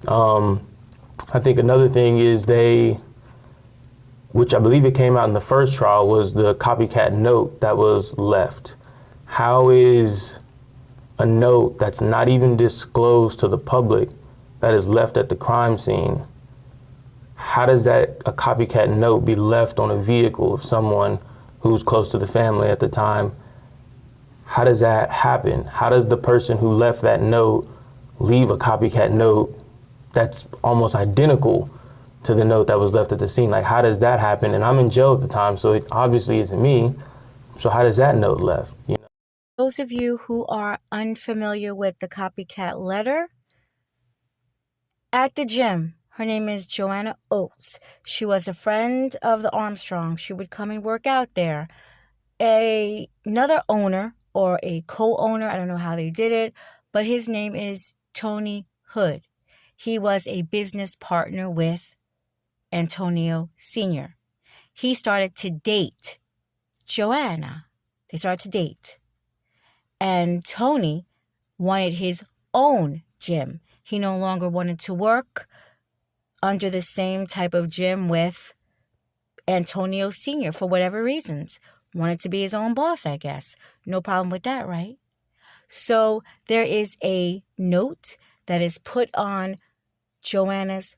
I think another thing is which I believe it came out in the first trial, was the copycat note that was left. How is a note that's not even disclosed to the public that is left at the crime scene, how does a copycat note be left on a vehicle of someone who's close to the family at the time? How does that happen? How does the person who left that note leave a copycat note that's almost identical to the note that was left at the scene? Like, how does that happen? And I'm in jail at the time, so it obviously isn't me. So how does that note left? You know? Those of you who are unfamiliar with the copycat letter, at the gym, her name is Joanna Oates. She was a friend of the Armstrong. She would come and work out there. Another owner or a co-owner, I don't know how they did it, but his name is Tony Hood. He was a business partner with Antonio Sr. He started to date Joanna. They started to date. And Tony wanted his own gym. He no longer wanted to work under the same type of gym with Antonio Sr. for whatever reasons. Wanted to be his own boss, I guess. No problem with that, right? So there is a note that is put on Joanna's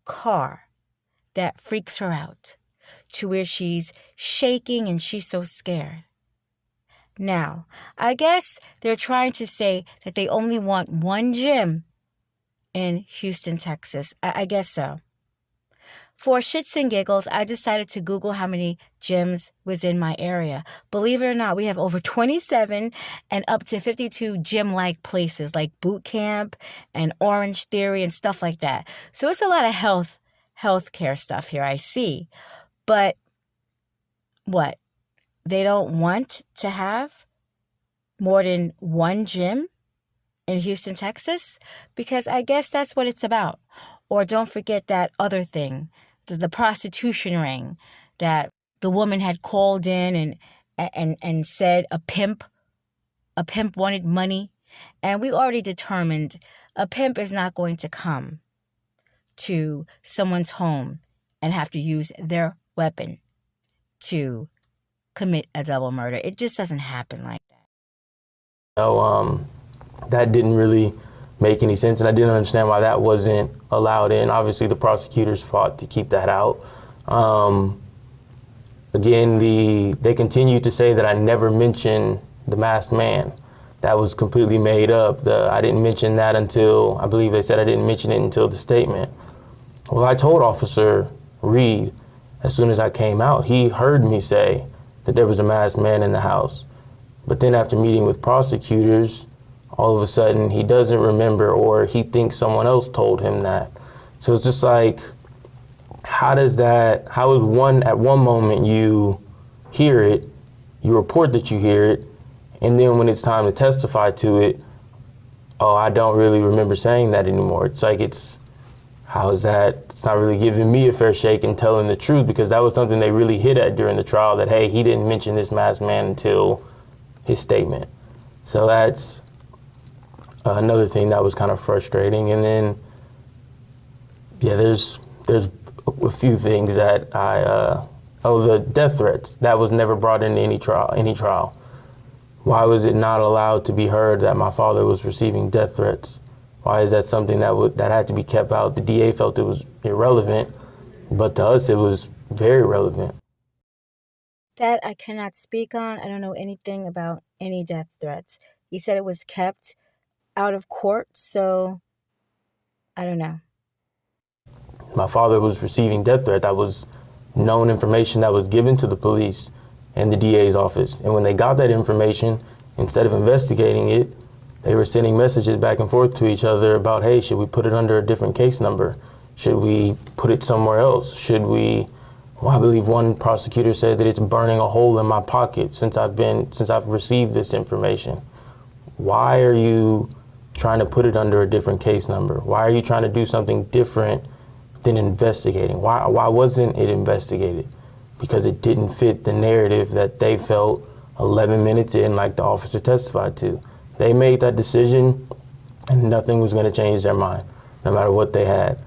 car that freaks her out to where she's shaking and she's so scared. Now, I guess they're trying to say that they only want one gym in Houston, Texas. I guess so. For shits and giggles, I decided to Google how many gyms was in my area. Believe it or not, we have over 27 and up to 52 gym-like places like Boot Camp and Orange Theory and stuff like that. So it's a lot of healthcare stuff here, I see. But what? They don't want to have more than one gym in Houston, Texas? Because I guess that's what it's about. Or don't forget that other thing, the prostitution ring that the woman had called in and said a pimp wanted money. And we already determined a pimp is not going to come to someone's home and have to use their weapon to commit a double murder. It just doesn't happen like that. So, that didn't really make any sense, and I didn't understand why that wasn't allowed in. Obviously, the prosecutors fought to keep that out. Again, they continued to say that I never mentioned the masked man. That was completely made up. I didn't mention that until, I believe they said I didn't mention it until the statement. Well, I told Officer Reed as soon as I came out, he heard me say that there was a masked man in the house. But then after meeting with prosecutors, all of a sudden he doesn't remember, or he thinks someone else told him that. So it's just like, how is at one moment you hear it, you report that you hear it, and then when it's time to testify to it, oh, I don't really remember saying that anymore. It's like, how is that? It's not really giving me a fair shake and telling the truth, because that was something they really hit at during the trial, that, hey, he didn't mention this masked man until his statement. So that's another thing that was kind of frustrating. And then, yeah, there's a few things that the death threats, that was never brought into any trial. Why was it not allowed to be heard that my father was receiving death threats? Why is that something that had to be kept out? The DA felt it was irrelevant, but to us it was very relevant. That I cannot speak on. I don't know anything about any death threats. He said it was kept out of court, so I don't know. My father was receiving death threat. That was known information that was given to the police and the DA's office. And when they got that information, instead of investigating it, they were sending messages back and forth to each other about, hey, should we put it under a different case number? Should we put it somewhere else? I believe one prosecutor said that it's burning a hole in my pocket since I've received this information. Why are you trying to put it under a different case number? Why are you trying to do something different than investigating? Why wasn't it investigated? Because it didn't fit the narrative that they felt 11 minutes in, like the officer testified to. They made that decision and nothing was going to change their mind. no matter what they had.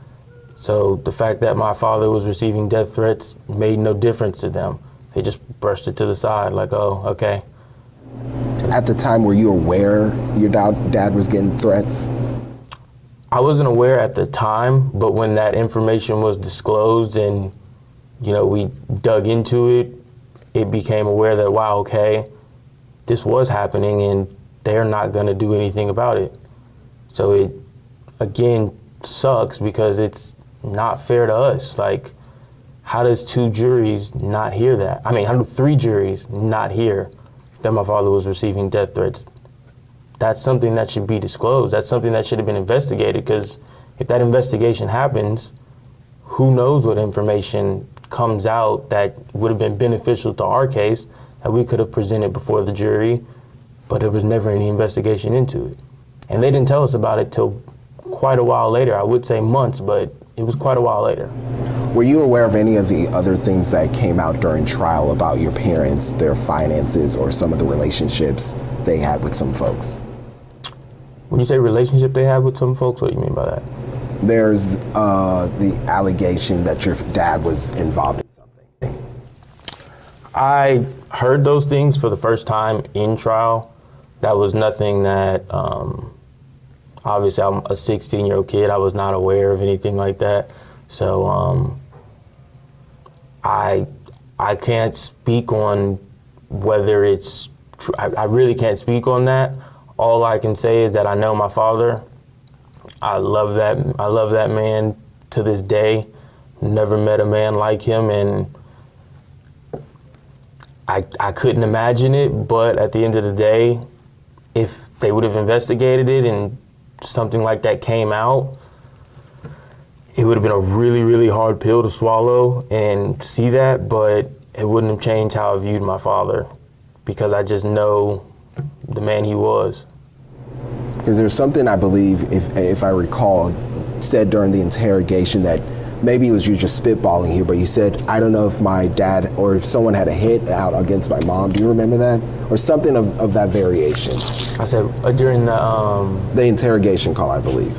So the fact that my father was receiving death threats made no difference to them. They just brushed it to the side like, oh, okay. At the time, were you aware your dad was getting threats? I wasn't aware at the time, but when that information was disclosed and, we dug into it, it became aware that, wow, okay, this was happening and they're not going to do anything about it. So it, again, sucks because it's not fair to us. Like, how does 2 juries not hear that? I mean, how do 3 juries not hear that my father was receiving death threats? That's something that should be disclosed. That's something that should have been investigated, because if that investigation happens, who knows what information comes out that would have been beneficial to our case that we could have presented before the jury, but there was never any investigation into it. And they didn't tell us about it till quite a while later. I would say months, but it was quite a while later. Were you aware of any of the other things that came out during trial about your parents, their finances, or some of the relationships they had with some folks? When you say relationship they had with some folks, what do you mean by that? There's the allegation that your dad was involved in something. I heard those things for the first time in trial. That was nothing that, obviously I'm a 16-year-old kid. I was not aware of anything like that. So I can't speak on whether it's true. I really can't speak on that. All I can say is that I know my father. I love that man to this day. Never met a man like him, and I couldn't imagine it, but at the end of the day, if they would have investigated it and something like that came out, it would have been a really, really hard pill to swallow and see that, but it wouldn't have changed how I viewed my father, because I just know the man he was. Because there's something, I believe, if I recall, said during the interrogation that maybe it was you just spitballing here, but you said, I don't know if my dad or if someone had a hit out against my mom. Do you remember that? Or something of that variation? I said during the interrogation call, I believe.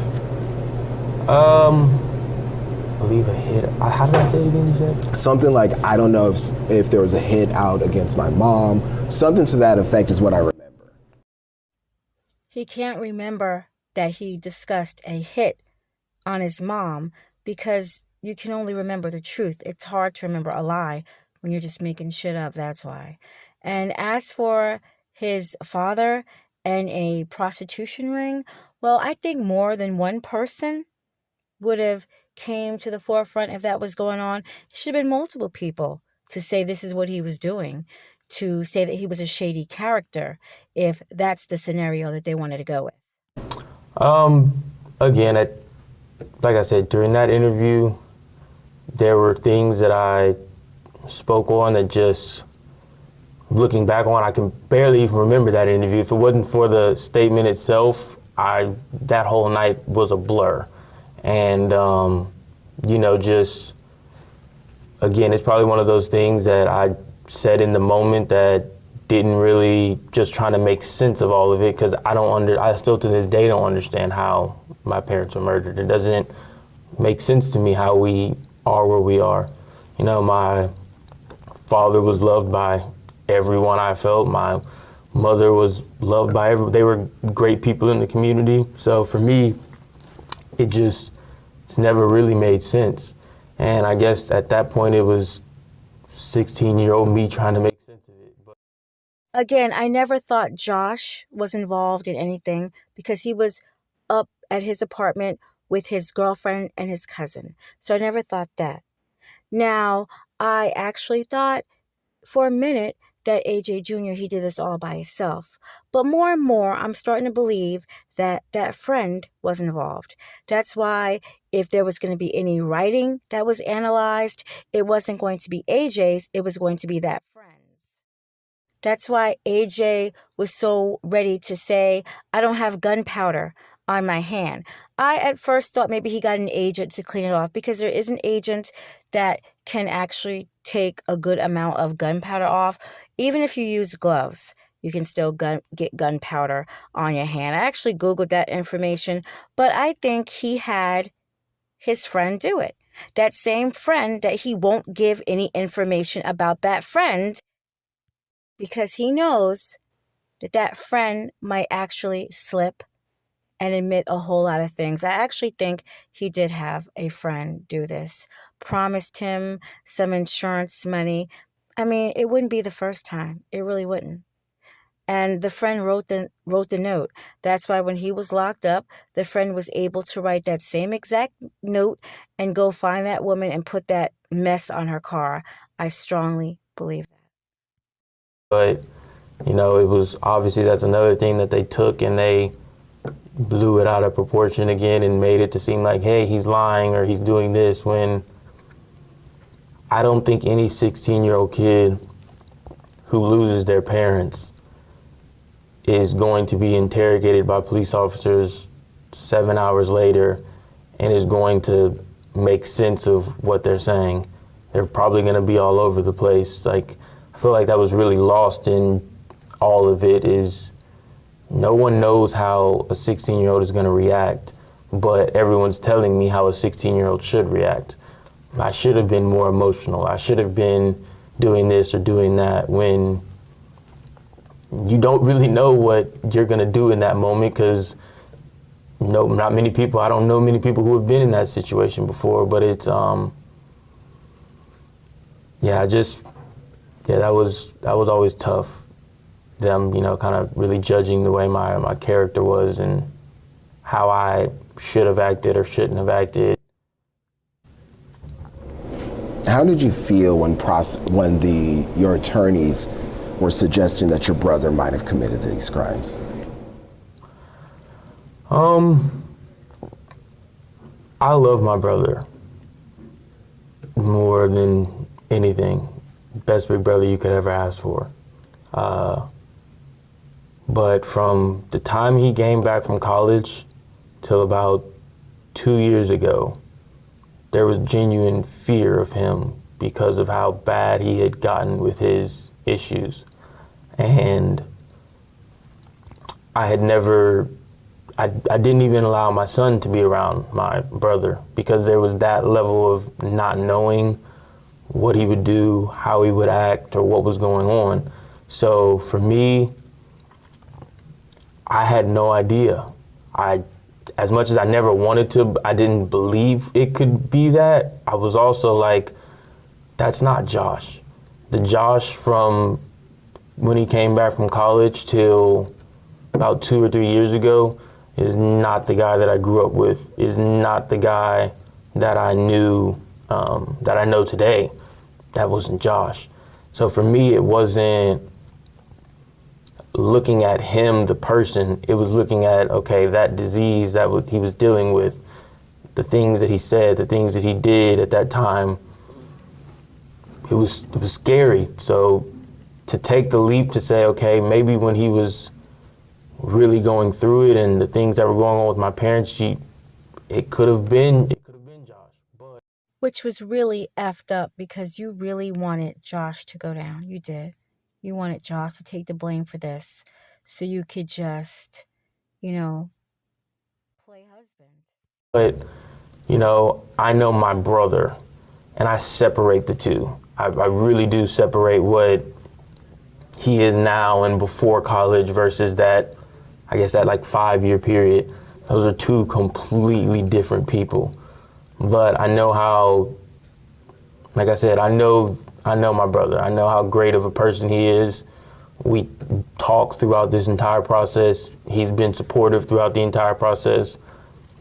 Believe a hit. How did I say it again, you said? Something like, I don't know if there was a hit out against my mom. Something to that effect is what I remember. He can't remember that he discussed a hit on his mom because you can only remember the truth. It's hard to remember a lie when you're just making shit up, that's why. And as for his father and a prostitution ring, well, I think more than one person would have came to the forefront if that was going on. It should have been multiple people to say this is what he was doing, to say that he was a shady character, if that's the scenario that they wanted to go with. Again, like I said, during that interview, there were things that I spoke on that just, looking back on, I can barely even remember that interview. If it wasn't for the statement itself, that whole night was a blur. And, just, again, it's probably one of those things that I said in the moment that didn't really, just trying to make sense of all of it, because I still to this day don't understand how my parents were murdered. It doesn't make sense to me how we are where we are. My father was loved by everyone I felt. My mother was loved by everyone. They were great people in the community. So for me, it's never really made sense. And I guess at that point, it was 16-year-old me trying to make sense of it. But again, I never thought Josh was involved in anything because he was up at his apartment with his girlfriend and his cousin. So I never thought that. Now, I actually thought for a minute that AJ Jr., he did this all by himself. But more and more, I'm starting to believe that that friend was involved. That's why if there was going to be any writing that was analyzed, it wasn't going to be AJ's, it was going to be that friend's. That's why AJ was so ready to say, I don't have gunpowder on my hand. I at first thought maybe he got an agent to clean it off, because there is an agent that can actually take a good amount of gunpowder off, even if you use gloves. you can still get gunpowder on your hand. I actually Googled that information, but I think he had his friend do it. That same friend that he won't give any information about that friend because he knows that that friend might actually slip and admit a whole lot of things. I actually think he did have a friend do this, promised him some insurance money. I mean, it wouldn't be the first time. It really wouldn't. And the friend wrote the note. That's why when he was locked up, the friend was able to write that same exact note and go find that woman and put that mess on her car. I strongly believe that. But, it was obviously that's another thing that they took and they blew it out of proportion again and made it to seem like, hey, he's lying or he's doing this, when I don't think any 16-year-old kid who loses their parents is going to be interrogated by police officers 7 hours later and is going to make sense of what they're saying. They're probably going to be all over the place. Like, I feel like that was really lost in all of it, is no one knows how a 16-year-old is going to react, but everyone's telling me how a 16-year-old should react. I should have been more emotional. I should have been doing this or doing that, when you don't really know what you're going to do in that moment, because not many people, I don't know many people who have been in that situation before, but it's, that was always tough. Them, kind of really judging the way my character was and how I should have acted or shouldn't have acted. How did you feel when your attorneys were suggesting that your brother might have committed these crimes? I love my brother more than anything. Best big brother you could ever ask for. But from the time he came back from college till about 2 years ago, there was genuine fear of him because of how bad he had gotten with his issues. And I didn't even allow my son to be around my brother because there was that level of not knowing what he would do, how he would act, or what was going on. So for me, I had no idea. As much as I never wanted to, I didn't believe it could be that. I was also like, that's not Josh. The Josh from when he came back from college till about 2 or 3 years ago is not the guy that I grew up with, is not the guy that I knew, that I know today. That wasn't Josh. So for me, it wasn't looking at him, the person. It was looking at, okay, that disease that he was dealing with, the things that he said, the things that he did at that time. It was scary. So to take the leap to say, okay, maybe when he was really going through it and the things that were going on with my parents, it could have been Josh. But Which was really effed up because you really wanted Josh to go down. You did. You wanted Josh to take the blame for this so you could just, play husband. But, I know my brother, and I separate the two. I really do separate what he is now and before college versus that, I guess, that like 5-year period. Those are two completely different people. But I know how, like I said, I know my brother. I know how great of a person he is. We talk throughout this entire process. He's been supportive throughout the entire process.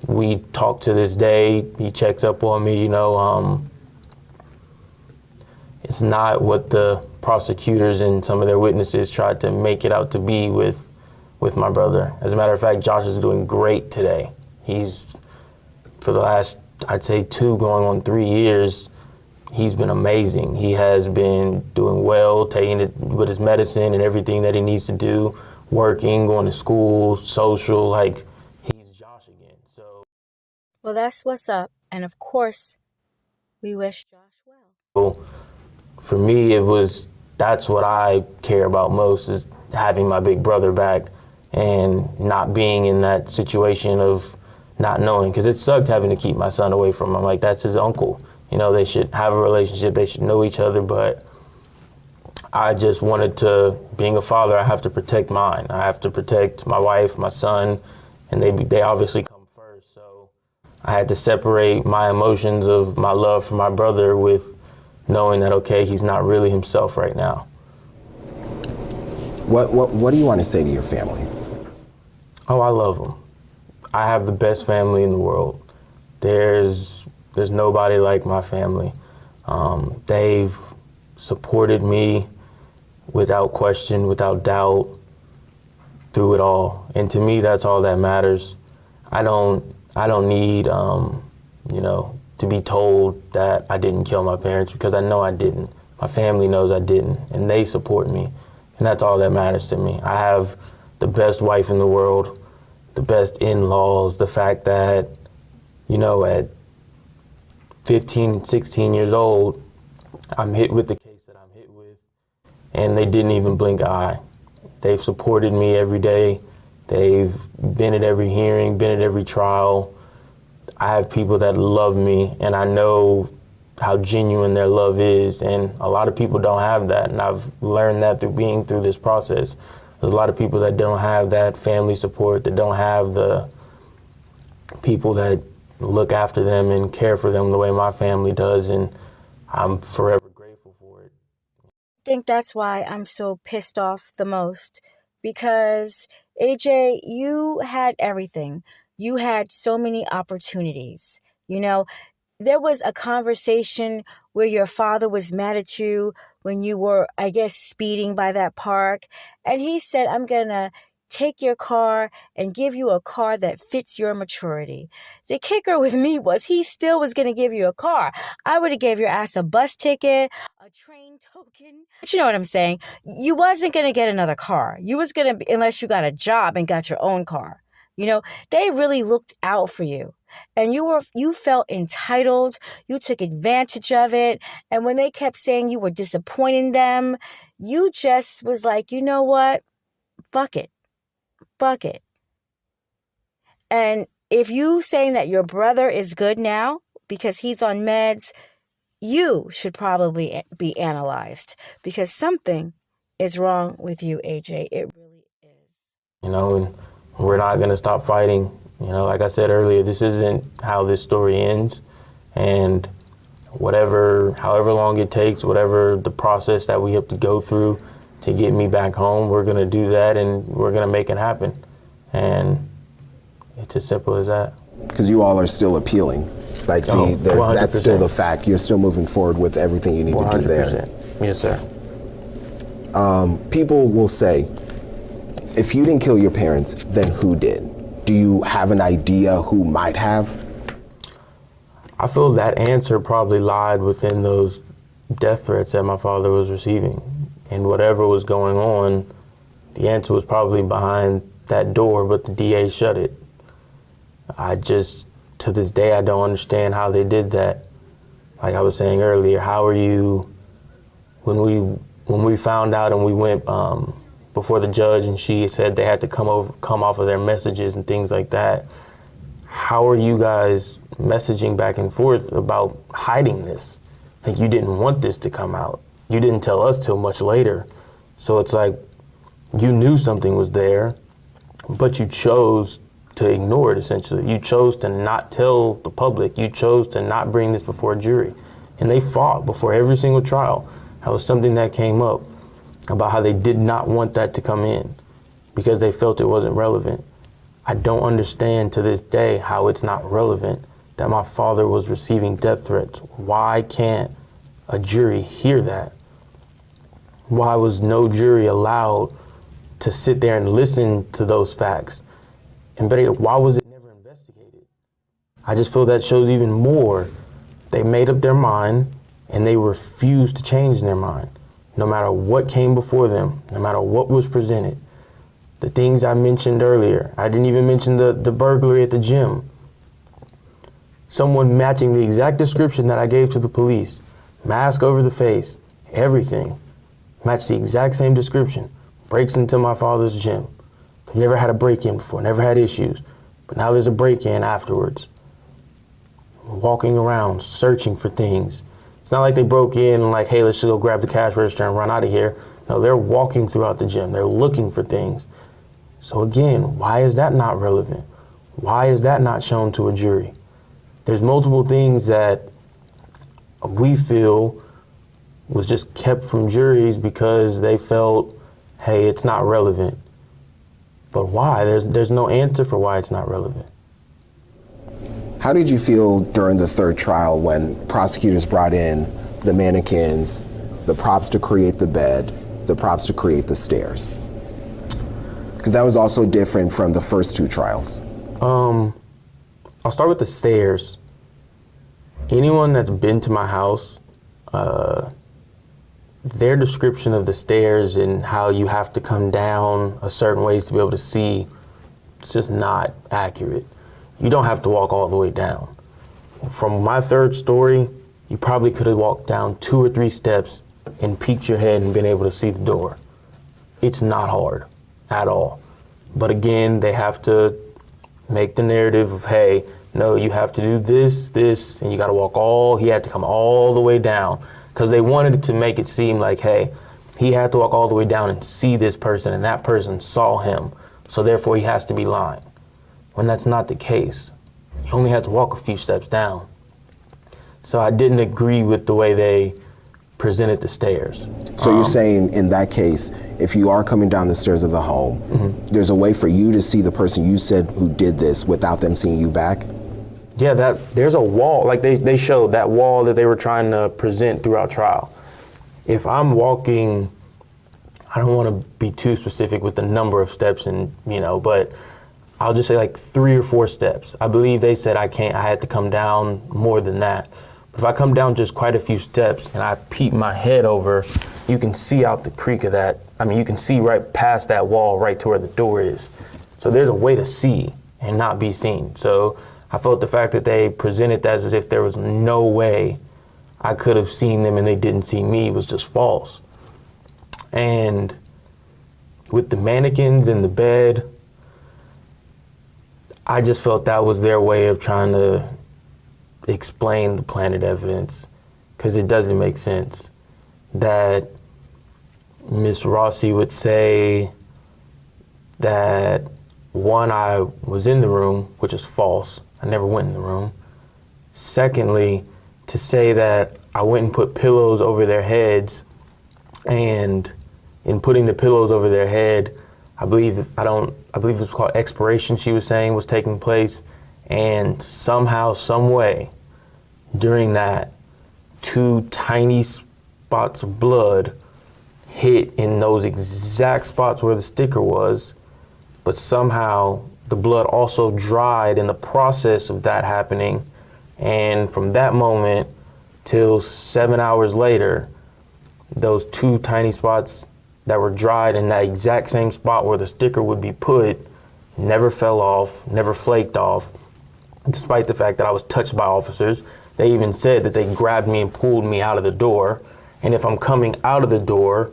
We talk to this day. He checks up on me, It's not what the prosecutors and some of their witnesses tried to make it out to be with my brother. As a matter of fact, Josh is doing great today. He's, for the last, I'd say 2 going on 3 years, he's been amazing. He has been doing well, taking it with his medicine and everything that he needs to do, working, going to school, social, like he's Josh again. So, Well, that's what's up. And of course, we wish Josh well. for me, that's what I care about most, is having my big brother back and not being in that situation of not knowing, because it sucked having to keep my son away from him. Like, that's his uncle. You know, they should have a relationship, they should know each other, but I just wanted to, being a father, I have to protect mine. I have to protect my wife, my son, and they obviously come first. So I had to separate my emotions of my love for my brother with knowing that, okay, he's not really himself right now. What do you want to say to your family? Oh, I love them. I have the best family in the world. There's nobody like my family. They've supported me without question, without doubt, through it all. And to me, that's all that matters. I don't need, to be told that I didn't kill my parents, because I know I didn't. My family knows I didn't, and they support me. And that's all that matters to me. I have the best wife in the world, the best in-laws, the fact that, at 15, 16 years old, I'm hit with the case that I'm hit with, and they didn't even blink an eye. They've supported me every day. They've been at every hearing, been at every trial. I have people that love me, and I know how genuine their love is, and a lot of people don't have that, and I've learned that through being through this process. There's a lot of people that don't have that family support, that don't have the people that look after them and care for them the way my family does, and I'm forever grateful for it. I think that's why I'm so pissed off the most, because AJ, you had everything. You had so many opportunities. There was a conversation where your father was mad at you when you were, I guess, speeding by that park. And he said, I'm going to take your car and give you a car that fits your maturity. The kicker with me was he still was going to give you a car. I would have gave your ass a bus ticket, a train token. But you know what I'm saying? You wasn't going to get another car. You was going to, unless you got a job and got your own car. They really looked out for you. And you felt entitled. You took advantage of it. And when they kept saying you were disappointing them, you just was like, you know what? Fuck it. Fuck it. And if you saying that your brother is good now because he's on meds, you should probably be analyzed, because something is wrong with you, AJ. It really is. And we're not going to stop fighting. Like I said earlier, this isn't how this story ends. And however long it takes, whatever the process that we have to go through to get me back home, we're going to do that, and we're going to make it happen. And it's as simple as that. Because you all are still appealing. That's still the fact. You're still moving forward with everything you need 100%. To do there. Yes, sir. People will say, if you didn't kill your parents, then who did? Do you have an idea who might have? I feel that answer probably lied within those death threats that my father was receiving. And whatever was going on, the answer was probably behind that door, but the DA shut it. To this day, I don't understand how they did that. Like I was saying earlier, how are you, when we found out and we went before the judge and she said they had to come off of their messages and things like that, how are you guys messaging back and forth about hiding this? Like, you didn't want this to come out. You didn't tell us till much later. So it's like, you knew something was there, but you chose to ignore it, essentially. You chose to not tell the public. You chose to not bring this before a jury. And they fought before every single trial. That was something that came up about how they did not want that to come in because they felt it wasn't relevant. I don't understand to this day how it's not relevant that my father was receiving death threats. Why can't a jury hear that? Why was no jury allowed to sit there and listen to those facts? And better yet, why was it never investigated? I just feel that shows even more. They made up their mind and they refused to change their mind. No matter what came before them, no matter what was presented. The things I mentioned earlier, I didn't even mention the burglary at the gym. Someone matching the exact description that I gave to the police. Mask over the face, everything. match the exact same description, breaks into my father's gym. They've never had a break-in before, never had issues, but now there's a break-in afterwards. Walking around, searching for things. It's not like they broke in and like, hey, let's just go grab the cash register and run out of here. No, they're walking throughout the gym. They're looking for things. So again, why is that not relevant? Why is that not shown to a jury? There's multiple things that we feel was just kept from juries because they felt, hey, it's not relevant. But why? There's no answer for why it's not relevant. How did you feel during the third trial when prosecutors brought in the mannequins, the props to create the bed, the props to create the stairs? Because that was also different from the first two trials. I'll start with the stairs. Anyone that's been to my house, their description of the stairs and how you have to come down a certain ways to be able to see, it's just not accurate. You don't have to walk all the way down. From my third story, you probably could have walked down 2 or 3 steps and peeked your head and been able to see the door. It's not hard at all. But again, they have to make the narrative of, hey, no, you have to do this, and you gotta he had to come all the way down. Because they wanted to make it seem like, hey, he had to walk all the way down and see this person, and that person saw him, so therefore he has to be lying. When that's not the case. You only had to walk a few steps down. So I didn't agree with the way they presented the stairs. So you're saying in that case, if you are coming down the stairs of the home, there's a way for you to see the person you said who did this without them seeing you back? Yeah, there's a wall, like they showed that wall that they were trying to present throughout trial. If I'm walking, I don't want to be too specific with the number of steps and, but I'll just say like 3 or 4 steps. I believe they said I had to come down more than that. But if I come down just quite a few steps and I peep my head over, you can see out the creak of that. I mean, you can see right past that wall, right to where the door is. So there's a way to see and not be seen. So I felt the fact that they presented that as if there was no way I could have seen them and they didn't see me was just false. And with the mannequins and the bed, I just felt that was their way of trying to explain the planted evidence, because it doesn't make sense that Miss Rossi would say that, one, I was in the room, which is false. I never went in the room. Secondly, to say that I went and put pillows over their heads, and in putting the pillows over their head, I believe it was called expiration, she was saying, was taking place. And somehow, some way, during that, 2 tiny spots of blood hit in those exact spots where the sticker was, but somehow the blood also dried in the process of that happening. And from that moment till 7 hours later, those 2 tiny spots that were dried in that exact same spot where the sticker would be put never fell off, never flaked off, despite the fact that I was touched by officers. They even said that they grabbed me and pulled me out of the door. And if I'm coming out of the door,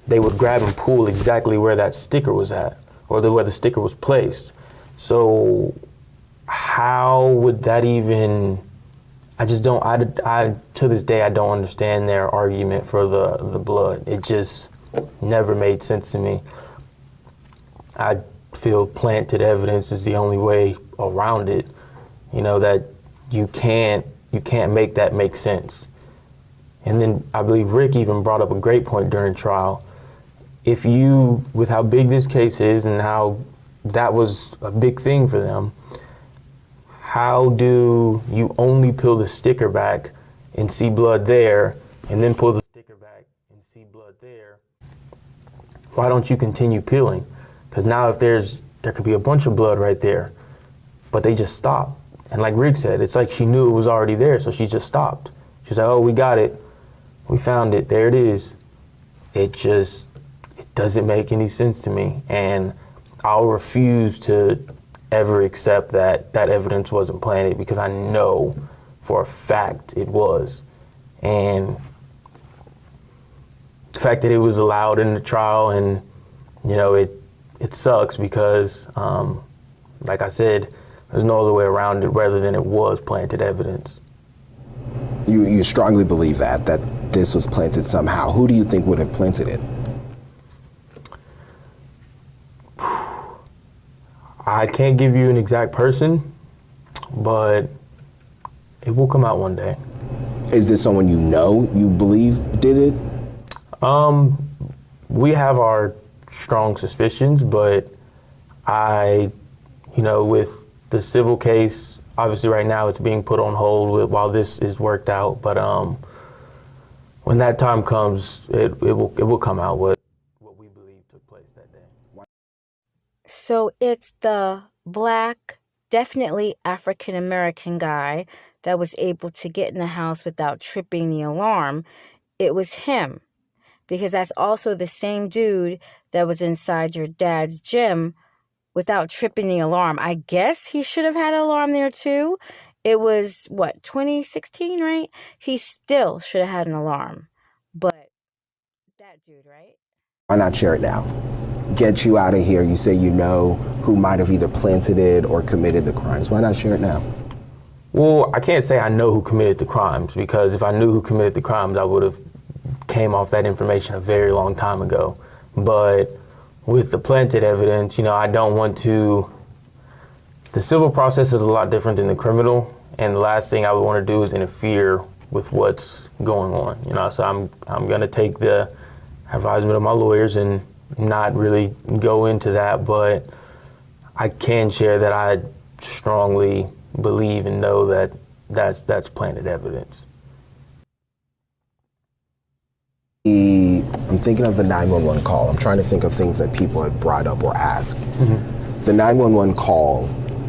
they would grab and pull exactly where that sticker was at, or where the sticker was placed. So how would that even, I to this day, I don't understand their argument for the blood. It just never made sense to me. I feel planted evidence is the only way around it. That you can't make that make sense. And then I believe Rick even brought up a great point during trial. With how big this case is and how that was a big thing for them, how do you only peel the sticker back and see blood there, and then pull the sticker back and see blood there? Why don't you continue peeling? Because now there could be a bunch of blood right there, but they just stopped. And like Rick said, it's like she knew it was already there, so she just stopped. She's like, oh, we got it. We found it. There it is. It doesn't make any sense to me. And I'll refuse to ever accept that evidence wasn't planted, because I know for a fact it was. And the fact that it was allowed in the trial, and it sucks because, like I said, there's no other way around it rather than it was planted evidence. You strongly believe that this was planted somehow. Who do you think would have planted it? I can't give you an exact person, but it will come out one day. Is this someone you believe did it? We have our strong suspicions, but with the civil case, obviously right now it's being put on hold while this is worked out. But when that time comes, it will come out what we believe took place that day. So it's the black, definitely African-American guy that was able to get in the house without tripping the alarm. It was him, because that's also the same dude that was inside your dad's gym without tripping the alarm. I guess he should have had an alarm there too. It was, 2016, right? He still should have had an alarm. But that dude, right? Why not share it now? Get you out of here. You say you know who might have either planted it or committed the crimes. Why not share it now? Well, I can't say I know who committed the crimes, because if I knew who committed the crimes, I would have came off that information a very long time ago. But with the planted evidence, I don't want to. The civil process is a lot different than the criminal, and the last thing I would want to do is interfere with what's going on. So I'm going to take the advisement of my lawyers and not really go into that, but I can share that I strongly believe and know that that's planted evidence. I'm thinking of the 911 call. I'm trying to think of things that people have brought up or asked. Mm-hmm. The 911 call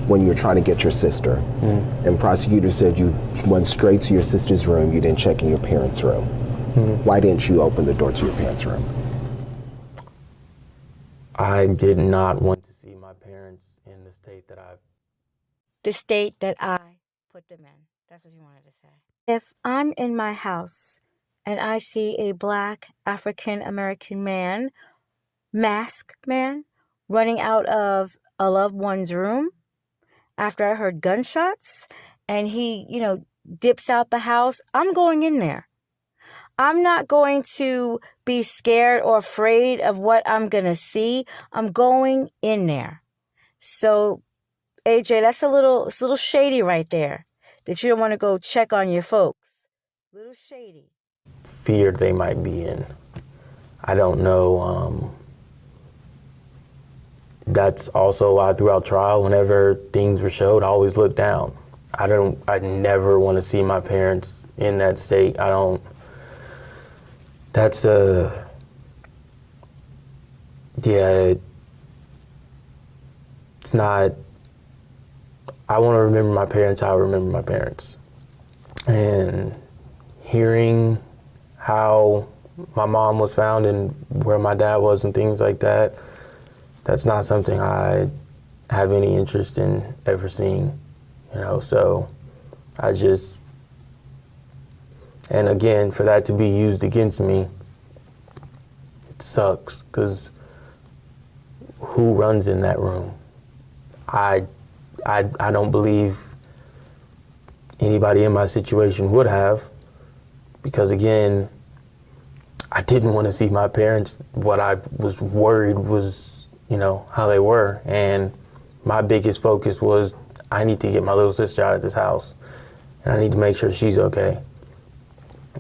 when you were trying to get your sister, mm-hmm. and prosecutor said you went straight to your sister's room, you didn't check in your parents' room. Mm-hmm. Why didn't you open the door to your parents' room? I did not want to see my parents in the state that I put them in. That's what he wanted to say. If I'm in my house and I see a black African-American man, masked man, running out of a loved one's room after I heard gunshots, and he, dips out the house, I'm going in there. I'm not going to be scared or afraid of what I'm going to see. I'm going in there. So, AJ, it's a little shady right there, that you don't want to go check on your folks. Little shady. Feared they might be in. I don't know. That's also why throughout trial, whenever things were showed, I always looked down. I never want to see my parents in that state. It's not, I want to remember my parents how I remember my parents. And hearing how my mom was found and where my dad was and things like that, that's not something I have any interest in ever seeing, so and again, for that to be used against me, it sucks, because who runs in that room? I don't believe anybody in my situation would have, because again, I didn't want to see my parents. What I was worried was, how they were. And my biggest focus was, I need to get my little sister out of this house, and I need to make sure she's okay.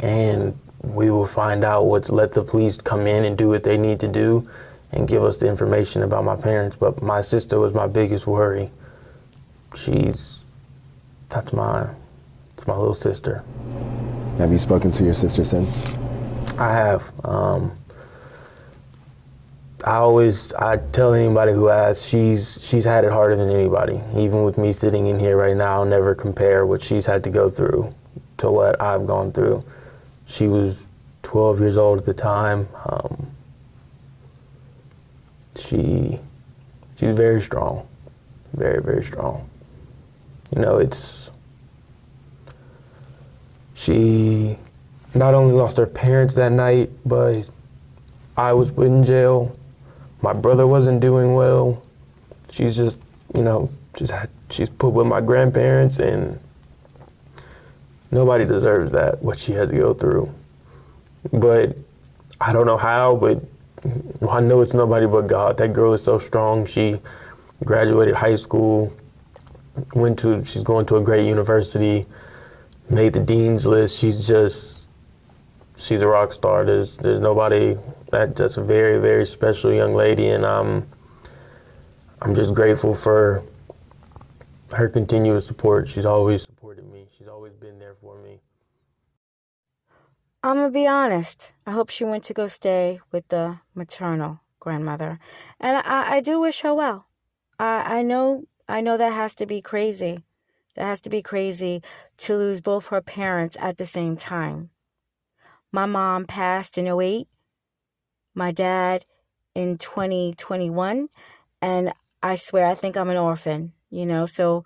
And we will find out let the police come in and do what they need to do and give us the information about my parents. But my sister was my biggest worry. It's my little sister. Have you spoken to your sister since? I have. I tell anybody who asks, she's had it harder than anybody. Even with me sitting in here right now, I'll never compare what she's had to go through to what I've gone through. She was 12 years old at the time. She's very strong, very, very strong. She not only lost her parents that night, but I was put in jail. My brother wasn't doing well. She's just, she's put with my grandparents, and nobody deserves that, what she had to go through. But I don't know how, but I know it's nobody but God. That girl is so strong. She graduated high school, she's going to a great university, made the dean's list. She's a rock star. There's nobody that's a very, very special young lady, and I'm just grateful for her continuous support. She's always supported me. She's always been there for me. I'm going to be honest. I hope she went to go stay with the maternal grandmother. And I do wish her well. I know that has to be crazy. That has to be crazy to lose both her parents at the same time. My mom passed in '08, my dad in 2021, and I swear I think I'm an orphan, so,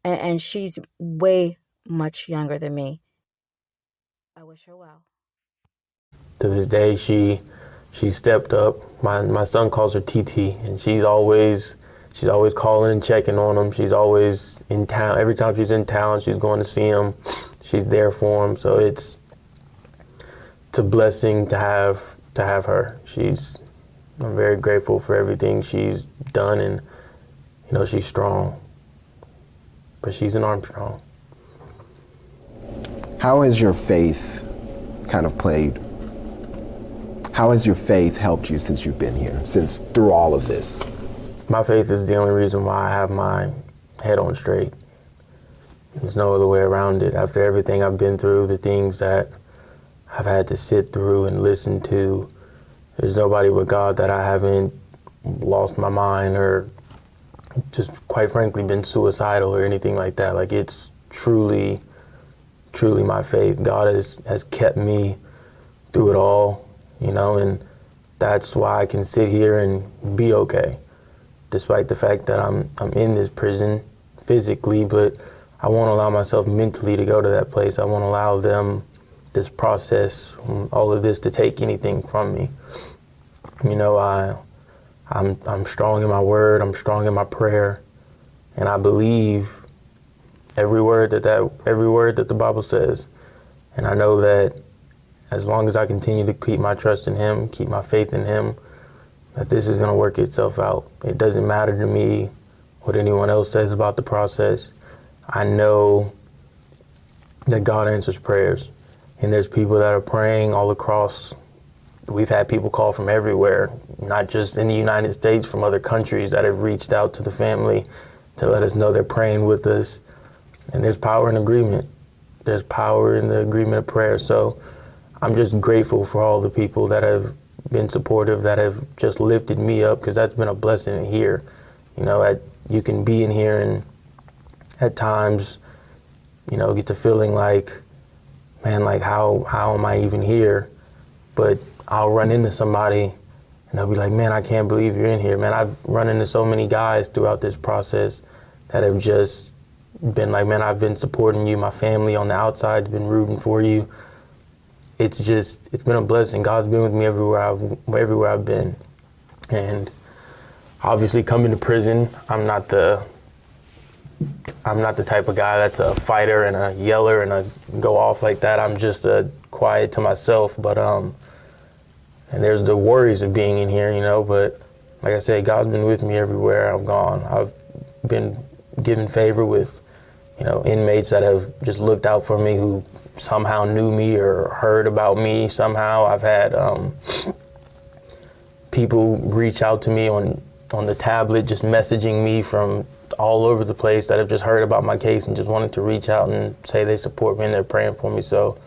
and she's way much younger than me. I wish her well. To this day, she stepped up. My son calls her TT, and she's always calling and checking on him. She's always in town. Every time she's in town, she's going to see him. She's there for him. So it's a blessing to have her. I'm very grateful for everything she's done, and she's strong. But she's an Armstrong. How has your faith kind of played? How has your faith helped you since you've been here, through all of this? My faith is the only reason why I have my head on straight. There's no other way around it. After everything I've been through, the things that I've had to sit through and listen to, there's nobody but God that I haven't lost my mind or just quite frankly been suicidal or anything like that. Like, it's truly, truly my faith. God has kept me through it all, and that's why I can sit here and be okay, despite the fact that I'm in this prison physically, but I won't allow myself mentally to go to that place. I won't allow this process, all of this, to take anything from me. I'm strong in my word, I'm strong in my prayer, and I believe every word that the Bible says. And I know that as long as I continue to keep my trust in Him, keep my faith in Him, that this is going to work itself out. It doesn't matter to me what anyone else says about the process. I know that God answers prayers, and there's people that are praying all across. We've had people call from everywhere, not just in the United States, from other countries that have reached out to the family to let us know they're praying with us. And there's power in agreement. There's power in the agreement of prayer. So I'm just grateful for all the people that have been supportive, that have just lifted me up, because that's been a blessing here. You can be in here and at times, get the feeling like, man, like how am I even here? But I'll run into somebody and they'll be like, man, I can't believe you're in here. Man, I've run into so many guys throughout this process that have just been like, man, I've been supporting you. My family on the outside has been rooting for you. It's been a blessing. God's been with me everywhere I've been. And obviously coming to prison, I'm not the type of guy that's a fighter and a yeller and a go off like that. I'm just quiet to myself. But and there's the worries of being in here, but like I said, God's been with me everywhere I've gone. I've been given favor with, inmates that have just looked out for me, who somehow knew me or heard about me somehow. I've had people reach out to me on the tablet, just messaging me from all over the place, that have just heard about my case and just wanted to reach out and say they support me and they're praying for me. So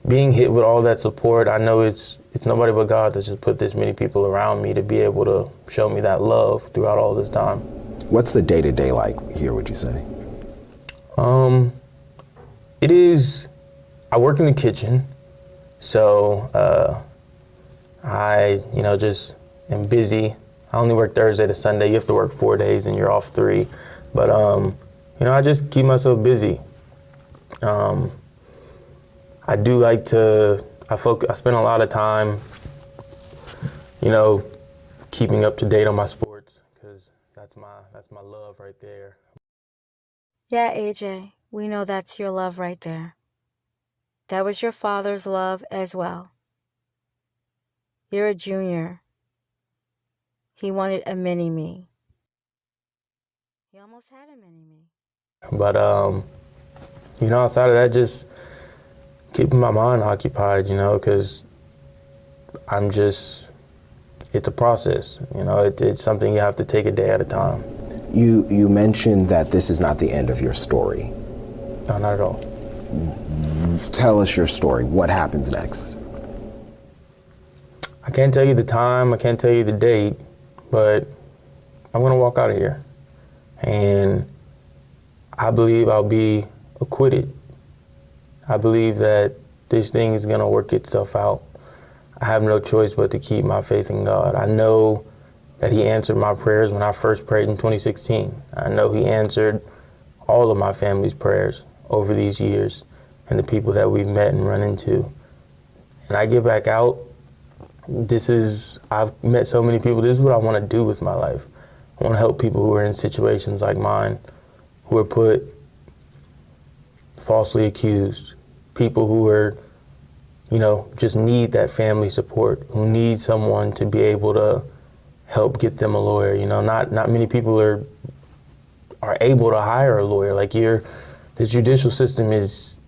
being hit with all that support, I know it's nobody but God that's just put this many people around me to be able to show me that love throughout all this time. What's the day-to-day like here, would you say? It is, I work in the kitchen, so I, just am busy. I only work Thursday to Sunday. You have to work 4 days and you're off 3. But, I just keep myself busy. I do like to, I spend a lot of time you know, keeping up to date on my sports, because that's my love right there. Yeah, AJ, we know that's your love right there. That was your father's love as well. You're a junior. He wanted a mini-me. He almost had a mini-me. But, you know, outside of that, just keeping my mind occupied, you know, because it's a process, you know, it's something you have to take a day at a time. You mentioned that this is not the end of your story. No, not at all. Tell us your story. What happens next? I can't tell you the time, I can't tell you the date, but I'm gonna walk out of here. And I believe I'll be acquitted. I believe that this thing is gonna work itself out. I have no choice but to keep my faith in God. I know that He answered my prayers when I first prayed in 2016. I know He answered all of my family's prayers over these years and the people that we've met and run into. And I get back out, I've met so many people, this is what I want to do with my life. I want to help people who are in situations like mine, who are put falsely accused, people who are, you know, just need that family support, who need someone to be able to help get them a lawyer. You know, not many people are able to hire a lawyer. Like this judicial system it's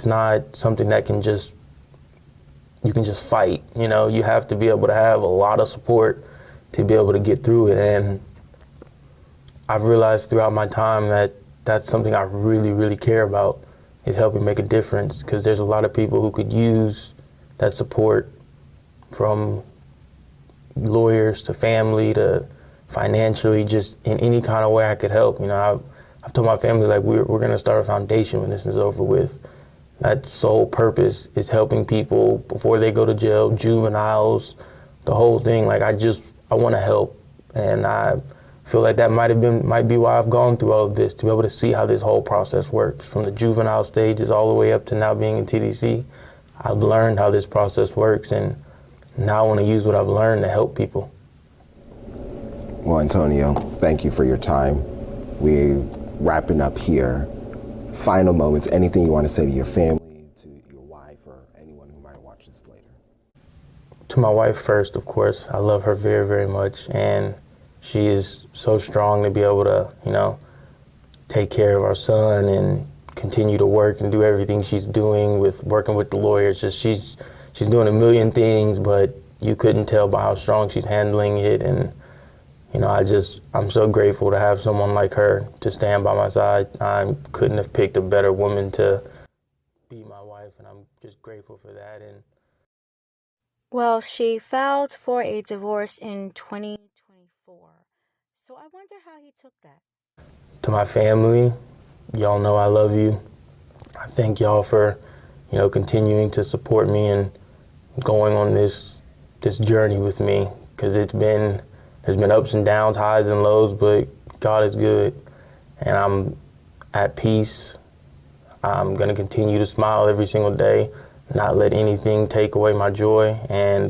not something that you can just fight. You know, you have to be able to have a lot of support to be able to get through it. And I've realized throughout my time that that's something I really, really care about, is helping make a difference, because there's a lot of people who could use that support, from lawyers to family to financially, just in any kind of way I could help. You know, I've told my family, like, we're going to start a foundation when this is over with. That sole purpose is helping people before they go to jail, juveniles, the whole thing. Like, I want to help. And I feel like that might be why I've gone through all of this, to be able to see how this whole process works, from the juvenile stages all the way up to now being in TDC. I've learned how this process works, and now I want to use what I've learned to help people. Well, Antonio, thank you for your time. We're wrapping up here. Final moments, anything you want to say to your family, to your wife, or anyone who might watch this later? To my wife first, of course. I love her very, very much, and she is so strong to be able to, you know, take care of our son and continue to work and do everything she's doing with working with the lawyers. Just she's doing a million things, but you couldn't tell by how strong she's handling it. And, you know, I'm so grateful to have someone like her to stand by my side. I couldn't have picked a better woman to be my wife, and I'm just grateful for that. And Well, she filed for a divorce in 2024. So I wonder how he took that. to my family, y'all know I love you. I thank y'all for, you know, continuing to support me and going on this journey with me, because there's been ups and downs, highs and lows, but God is good, and I'm at peace. I'm gonna continue to smile every single day, not let anything take away my joy. And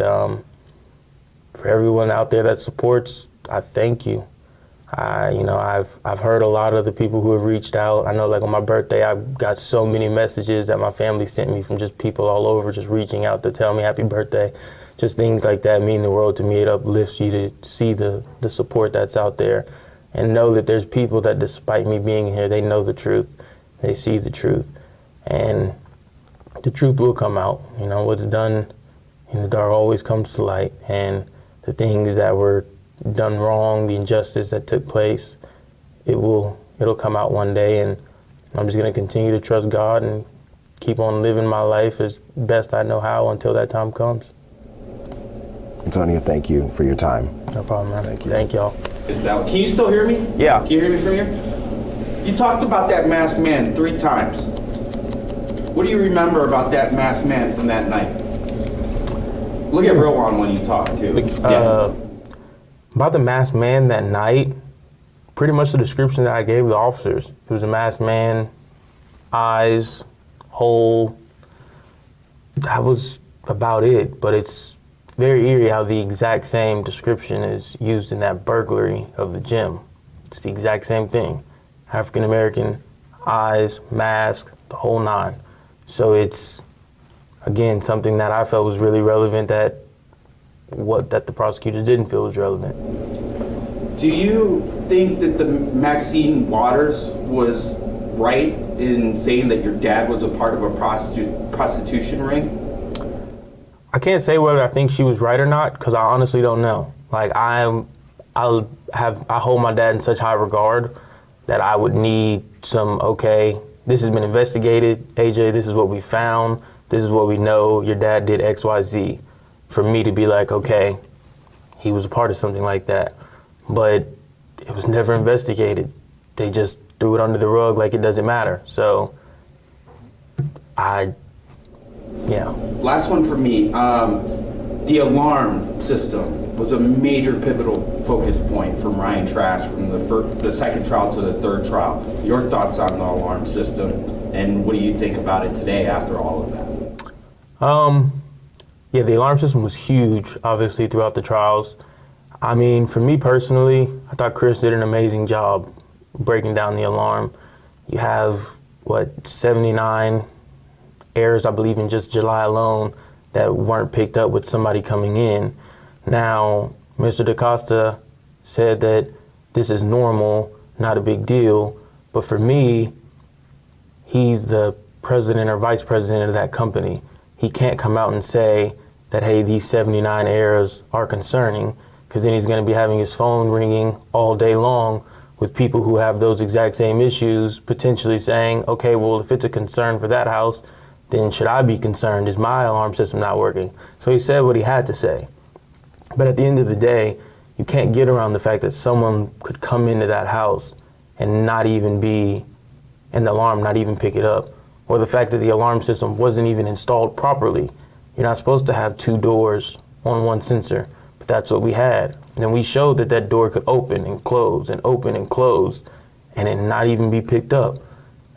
for everyone out there that supports, I thank you. I've heard a lot of the people who have reached out. I know, like, on my birthday, I got so many messages that my family sent me from just people all over, just reaching out to tell me happy birthday. Just things like that mean the world to me. It uplifts you to see the support that's out there, and know that there's people that, despite me being here, they know the truth. They see the truth, and the truth will come out. You know, what's done in the dark always comes to light, and the things that were done wrong, the injustice that took place, it'll come out one day. And I'm just gonna continue to trust God and keep on living my life as best I know how until that time comes. Antonio, thank you for your time. No problem, man. Thank you. Thank y'all. Can you still hear me? Yeah. Can you hear me from here? You talked about that masked man 3 times. What do you remember about that masked man from that night? Look at Rowan when you talk too. About the masked man that night, pretty much the description that I gave the officers. He was a masked man, eyes, hole. That was about it, but it's very eerie how the exact same description is used in that burglary of the gym. It's the exact same thing. African American, eyes, mask, the whole nine. So it's, again, something that I felt was really relevant that the prosecutors didn't feel was relevant. Do you think that the Maxine Waters was right in saying that your dad was a part of a prostitution ring? I can't say whether I think she was right or not, because I honestly don't know. Like, I hold my dad in such high regard that I would need some, okay, this has been investigated, AJ, this is what we found, this is what we know, your dad did X, Y, Z, for me to be like, okay, he was a part of something like that. But it was never investigated. They just threw it under the rug like it doesn't matter. So, yeah. Last one for me. The alarm system was a major pivotal focus point from Ryan Trask from the second trial to the third trial. Your thoughts on the alarm system, and what do you think about it today after all of that? Yeah, the alarm system was huge, obviously, throughout the trials. I mean, for me personally, I thought Chris did an amazing job breaking down the alarm. You have, 79 errors, I believe, in just July alone that weren't picked up with somebody coming in. Now, Mr. DaCosta said that this is normal, not a big deal, but for me, he's the president or vice president of that company. He can't come out and say that, hey, these 79 errors are concerning, because then he's going to be having his phone ringing all day long with people who have those exact same issues, potentially saying, okay, well, if it's a concern for that house, then should I be concerned? Is my alarm system not working? So he said what he had to say. But at the end of the day, you can't get around the fact that someone could come into that house and not even be, and the alarm not even pick it up, or the fact that the alarm system wasn't even installed properly. You're not supposed to have two doors on one sensor, but that's what we had. And we showed that that door could open and close and open and close and it not even be picked up.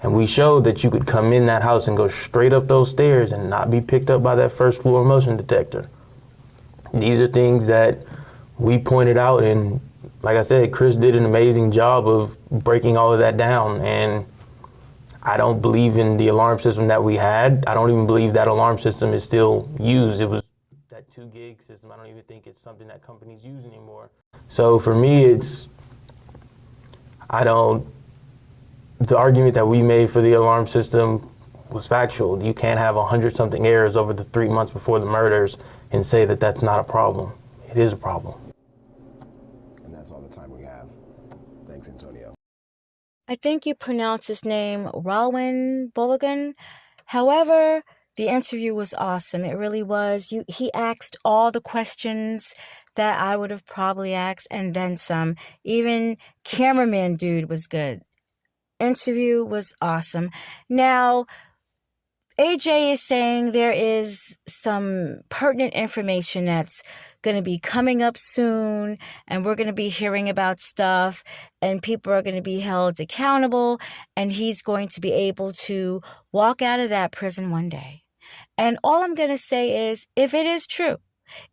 And we showed that you could come in that house and go straight up those stairs and not be picked up by that first floor motion detector. These are things that we pointed out, and like I said, Chris did an amazing job of breaking all of that down. And I don't believe in the alarm system that we had. I don't even believe that alarm system is still used. It was that 2 gig system. I don't even think it's something that companies use anymore. So for me, the argument that we made for the alarm system was factual. You can't have 100-something errors over the 3 months before the murders and say that that's not a problem. It is a problem. And that's all the time we have. Thanks, Antonio. I think you pronounce his name Ralwin Bulligan. However, the interview was awesome. It really was. He asked all the questions that I would have probably asked and then some. Even cameraman dude was good. Interview was awesome. Now, AJ is saying there is some pertinent information that's going to be coming up soon, and we're going to be hearing about stuff, and people are going to be held accountable, and he's going to be able to walk out of that prison one day. And all I'm going to say is, if it is true,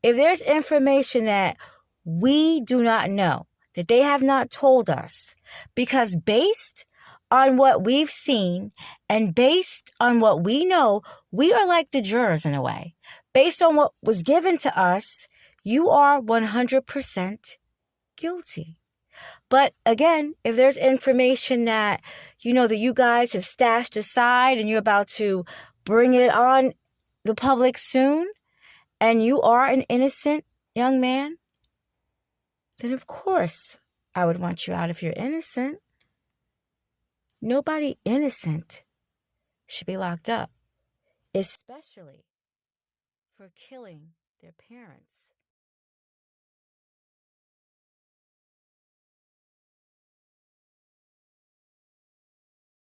if there's information that we do not know, that they have not told us, because based on what we've seen and based on what we know, we are like the jurors in a way. Based on what was given to us, you are 100% guilty. But again, if there's information that that you guys have stashed aside and you're about to bring it on the public soon, and you are an innocent young man, then of course I would want you out if you're innocent. Nobody innocent should be locked up, especially for killing their parents.